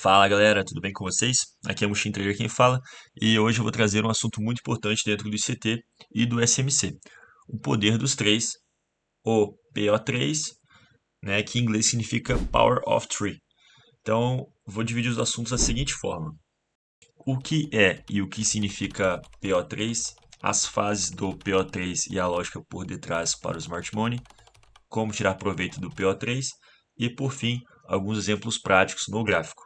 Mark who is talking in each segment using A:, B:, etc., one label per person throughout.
A: Fala galera, tudo bem com vocês? Aqui é Mushin Trader quem fala e hoje eu vou trazer um assunto muito importante dentro do ICT e do SMC. O poder dos três, ou PO3, né, que em inglês significa Power of Three. Então, vou dividir os assuntos da seguinte forma. O que é e o que significa PO3, as fases do PO3 e a lógica por detrás para o Smart Money, como tirar proveito do PO3 e, por fim, alguns exemplos práticos no gráfico.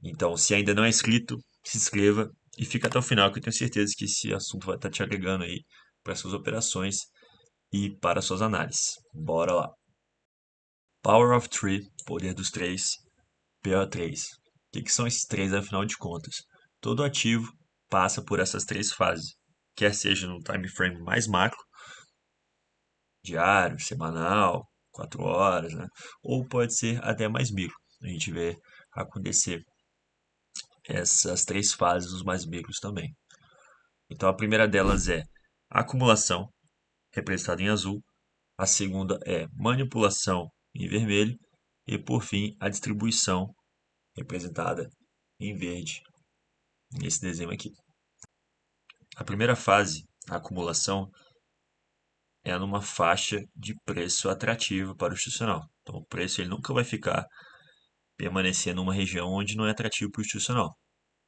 A: Então, se ainda não é inscrito, se inscreva e fica até o final, que eu tenho certeza que esse assunto vai estar te agregando aí para suas operações e para suas análises. Bora lá. Power of Three, poder dos três, PO3. O que são esses três, afinal de contas? Todo ativo passa por essas três fases, quer seja no time frame mais macro, diário, semanal, 4 horas, né? Ou pode ser até mais micro. A gente vê acontecer essas três fases os mais micros também. Então a primeira delas é acumulação, representada em azul, a segunda é manipulação em vermelho e por fim a distribuição, representada em verde, nesse desenho aqui. A primeira fase, a acumulação, é numa faixa de preço atrativo para o institucional. Então o preço ele nunca vai permanecer numa região onde não é atrativo para o institucional.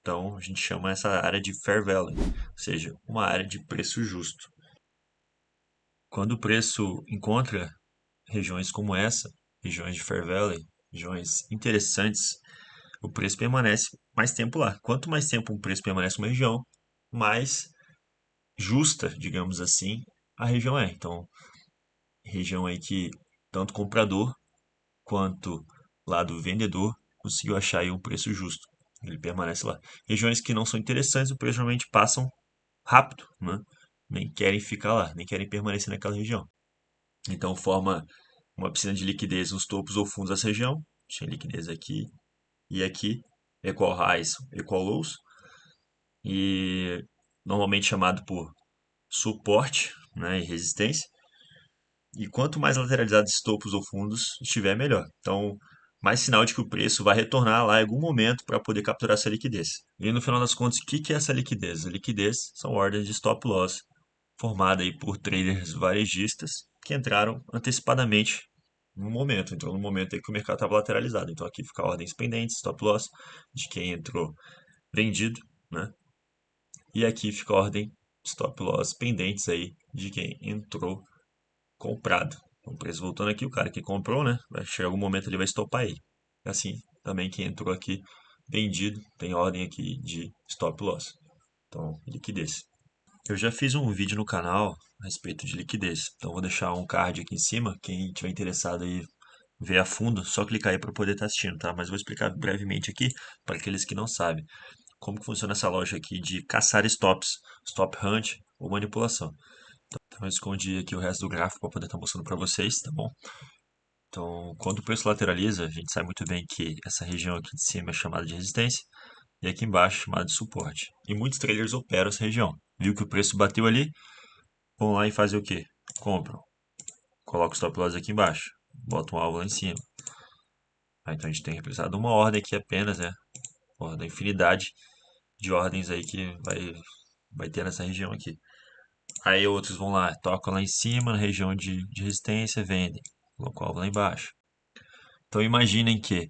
A: Então a gente chama essa área de fair value, ou seja, uma área de preço justo. Quando o preço encontra regiões como essa, regiões de fair value, regiões interessantes, o preço permanece mais tempo lá. Quanto mais tempo um preço permanece numa região, mais justa, digamos assim, a região é. Então, região aí que tanto o comprador quanto lado vendedor conseguiu achar aí um preço justo. Ele permanece lá. Regiões que não são interessantes, o preço normalmente passam rápido, né? Nem querem ficar lá, nem querem permanecer naquela região. Então forma uma piscina de liquidez nos topos ou fundos dessa região. Tinha liquidez aqui e aqui, equal highs, equal lows, e normalmente chamado por suporte, né, e resistência. E quanto mais lateralizados esses topos ou fundos estiver, melhor. Então, mais sinal de que o preço vai retornar lá em algum momento para poder capturar essa liquidez. E no final das contas, o que é essa liquidez? A liquidez são ordens de stop loss formada aí por traders varejistas que entraram antecipadamente no momento. Entrou no momento aí que o mercado estava lateralizado. Então aqui fica ordens pendentes, stop loss, de quem entrou vendido, né? E aqui fica a ordem stop loss pendentes aí de quem entrou comprado. Então, o preço voltando aqui, o cara que comprou, né? Vai chegar algum momento ele vai estopar aí. Assim, também quem entrou aqui vendido tem ordem aqui de stop loss. Então, liquidez. Eu já fiz um vídeo no canal a respeito de liquidez, então vou deixar um card aqui em cima, quem tiver interessado aí ver a fundo, só clicar aí para poder estar assistindo, tá? Mas vou explicar brevemente aqui para aqueles que não sabem como que funciona essa loja aqui de caçar stops, stop hunt ou manipulação. Então eu escondi aqui o resto do gráfico para poder estar mostrando para vocês, tá bom? Então, quando o preço lateraliza, a gente sabe muito bem que essa região aqui de cima é chamada de resistência e aqui embaixo é chamada de suporte. E muitos traders operam essa região. Viu que o preço bateu ali, vão lá e fazem o quê? Compram. Coloca o stop loss aqui embaixo. Bota um alvo lá em cima. Aí, então a gente tem representado uma ordem aqui apenas, né? Ordem infinidade de ordens aí que vai ter nessa região aqui. Aí outros vão lá, tocam lá em cima, na região de resistência, vendem. Colocam o alvo lá embaixo. Então imaginem que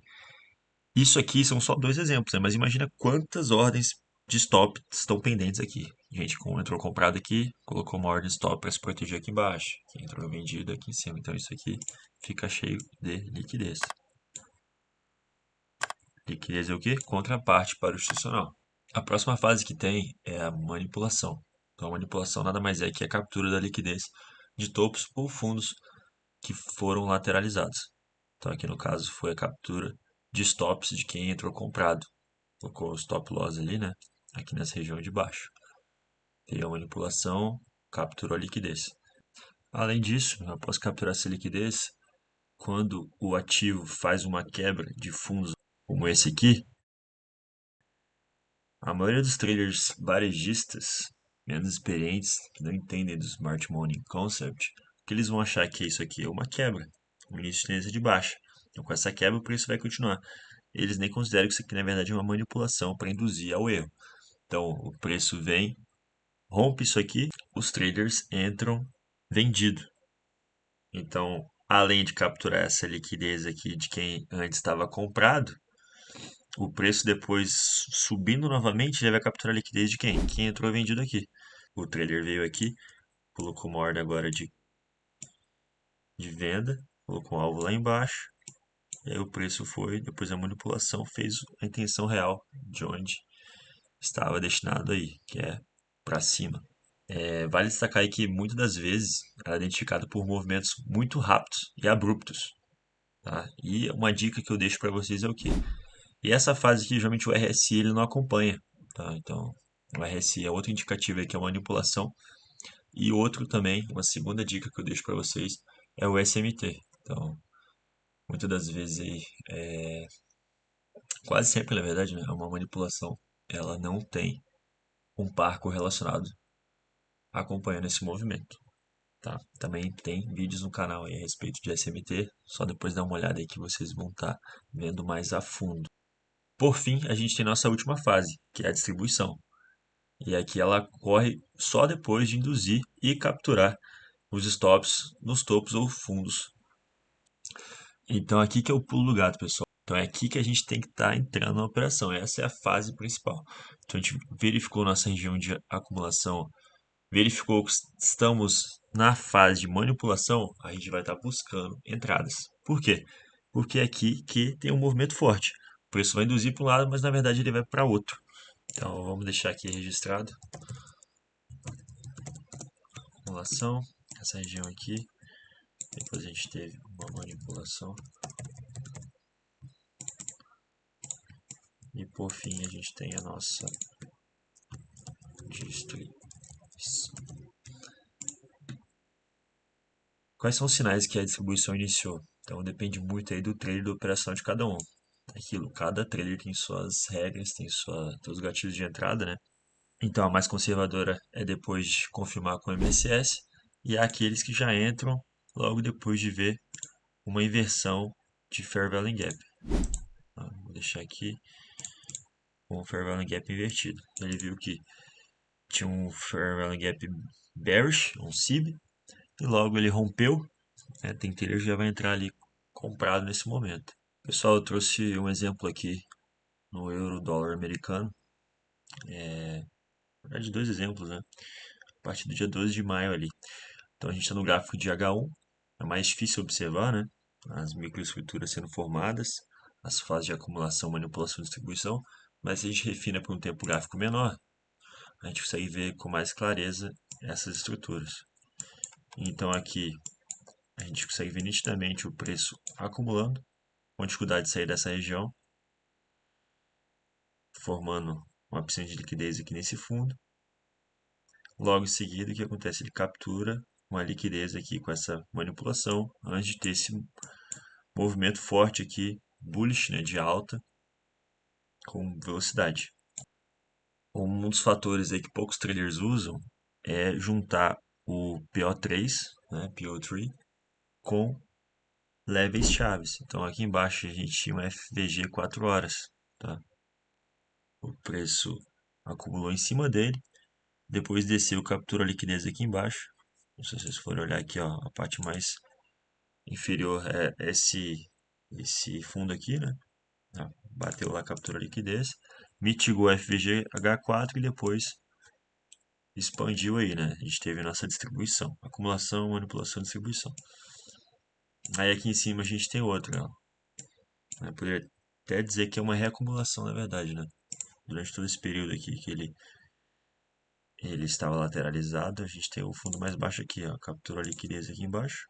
A: isso aqui são só dois exemplos, né? Mas imagina quantas ordens de stop estão pendentes aqui. Gente entrou comprado aqui, colocou uma ordem de stop para se proteger aqui embaixo. Quem entrou vendido aqui em cima. Então isso aqui fica cheio de liquidez. Liquidez é o quê? Contraparte para o institucional. A próxima fase que tem é a manipulação. Então a manipulação nada mais é que a captura da liquidez de topos ou fundos que foram lateralizados. Então aqui no caso foi a captura de stops de quem entrou comprado. Colocou o stop loss ali, né? Aqui nessa região de baixo. Tem a manipulação, capturou a liquidez. Além disso, após capturar essa liquidez, quando o ativo faz uma quebra de fundos como esse aqui, a maioria dos traders varejistas, menos experientes, que não entendem do Smart Money Concept, que eles vão achar que isso aqui é uma quebra, um início de tendência de baixa. Então, com essa quebra, o preço vai continuar. eles nem consideram que isso aqui na verdade é uma manipulação para induzir ao erro. Então o preço vem, rompe isso aqui, os traders entram vendido. Então, além de capturar essa liquidez aqui de quem antes estava comprado, o preço depois subindo novamente, ele vai capturar a liquidez de quem? Quem entrou vendido aqui. O trader veio aqui, colocou uma ordem agora de venda, colocou um alvo lá embaixo, e aí o preço foi, depois a manipulação fez a intenção real de onde estava destinado aí, que é para cima. Vale destacar aí que muitas das vezes ela é identificada por movimentos muito rápidos e abruptos. Tá? E uma dica que eu deixo para vocês é o quê? E essa fase aqui, geralmente o RSI ele não acompanha. Tá? Então, o RSI é outro indicativo aí que é uma manipulação. E outro também, uma segunda dica que eu deixo para vocês é o SMT. Então, muitas das vezes aí, quase sempre na verdade, né, é uma manipulação. Ela não tem um par correlacionado acompanhando esse movimento. Tá? Também tem vídeos no canal aí a respeito de SMT, só depois dá uma olhada aí que vocês vão estar vendo mais a fundo. Por fim, a gente tem nossa última fase, que é a distribuição. E aqui ela ocorre só depois de induzir e capturar os stops nos topos ou fundos. Então aqui que é o pulo do gato, pessoal. Então é aqui que a gente tem que estar entrando na operação. Essa é a fase principal. Então a gente verificou nossa região de acumulação, verificou que estamos na fase de manipulação, a gente vai estar buscando entradas. Por quê? Porque é aqui que tem um movimento forte. O preço vai induzir para um lado, mas na verdade ele vai para outro. Então vamos deixar aqui registrado. Acumulação, essa região aqui. Depois a gente teve uma manipulação. E por fim a gente tem a nossa distribuição. Quais são os sinais que a distribuição iniciou? Então depende muito aí do trailer da operação de cada um. Cada trailer tem suas regras, tem seus gatilhos de entrada, né? Então a mais conservadora é depois de confirmar com o MSS e há aqueles que já entram logo depois de ver uma inversão de Fair Value Gap. Vou deixar aqui com o Fair Value Gap invertido. Ele viu que tinha um Fair Value Gap bearish, um SIB, e logo ele rompeu. Tem trader que já vai entrar ali comprado nesse momento. Pessoal, eu trouxe um exemplo aqui no euro dólar americano. Na verdade, dois exemplos, né? A partir do dia 12 de maio ali. Então a gente está no gráfico de H1, é mais difícil observar, né? As microestruturas sendo formadas, as fases de acumulação, manipulação e distribuição, mas se a gente refina para um tempo gráfico menor, a gente consegue ver com mais clareza essas estruturas. Então aqui a gente consegue ver nitidamente o preço acumulando, com dificuldade de sair dessa região, formando uma piscina de liquidez aqui nesse fundo. Logo em seguida, o que acontece? Ele captura uma liquidez aqui com essa manipulação, antes de ter esse movimento forte aqui, bullish, né, de alta, com velocidade. Um dos fatores aí que poucos traders usam é juntar o PO3, né, PO3, com levels chaves. Então aqui embaixo a gente tinha um FVG 4 horas. Tá? O preço acumulou em cima dele, depois desceu, captura a liquidez aqui embaixo. Não sei se vocês forem olhar aqui, ó, a parte mais inferior é esse fundo aqui, né? Bateu lá, captura a liquidez, mitigou a FVG H4 e depois expandiu aí, né? A gente teve a nossa distribuição, acumulação, manipulação, distribuição. Aí aqui em cima a gente tem outra, ó. Eu poderia até dizer que é uma reacumulação, na verdade, né? Durante todo esse período aqui que ele estava lateralizado, a gente tem o fundo mais baixo aqui, ó, capturou a liquidez aqui embaixo,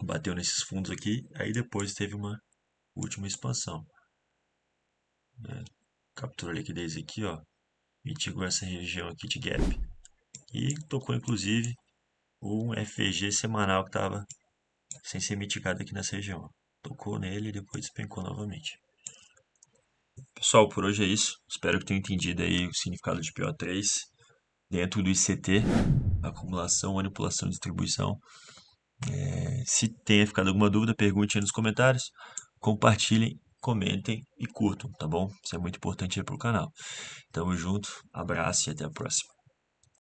A: bateu nesses fundos aqui, aí depois teve uma última expansão, né? Capturou a liquidez aqui, ó, mitigou essa região aqui de gap e tocou inclusive um FVG semanal que estava sem ser mitigado aqui nessa região. Tocou nele e depois despencou novamente. Pessoal, por hoje é isso. Espero que tenham entendido aí o significado de PO3 dentro do ICT, acumulação, manipulação e distribuição. Se tenha ficado alguma dúvida, pergunte aí nos comentários. Compartilhem comentem e curtam, tá bom? Isso é muito importante aí pro canal. Tamo junto, abraço e até a próxima.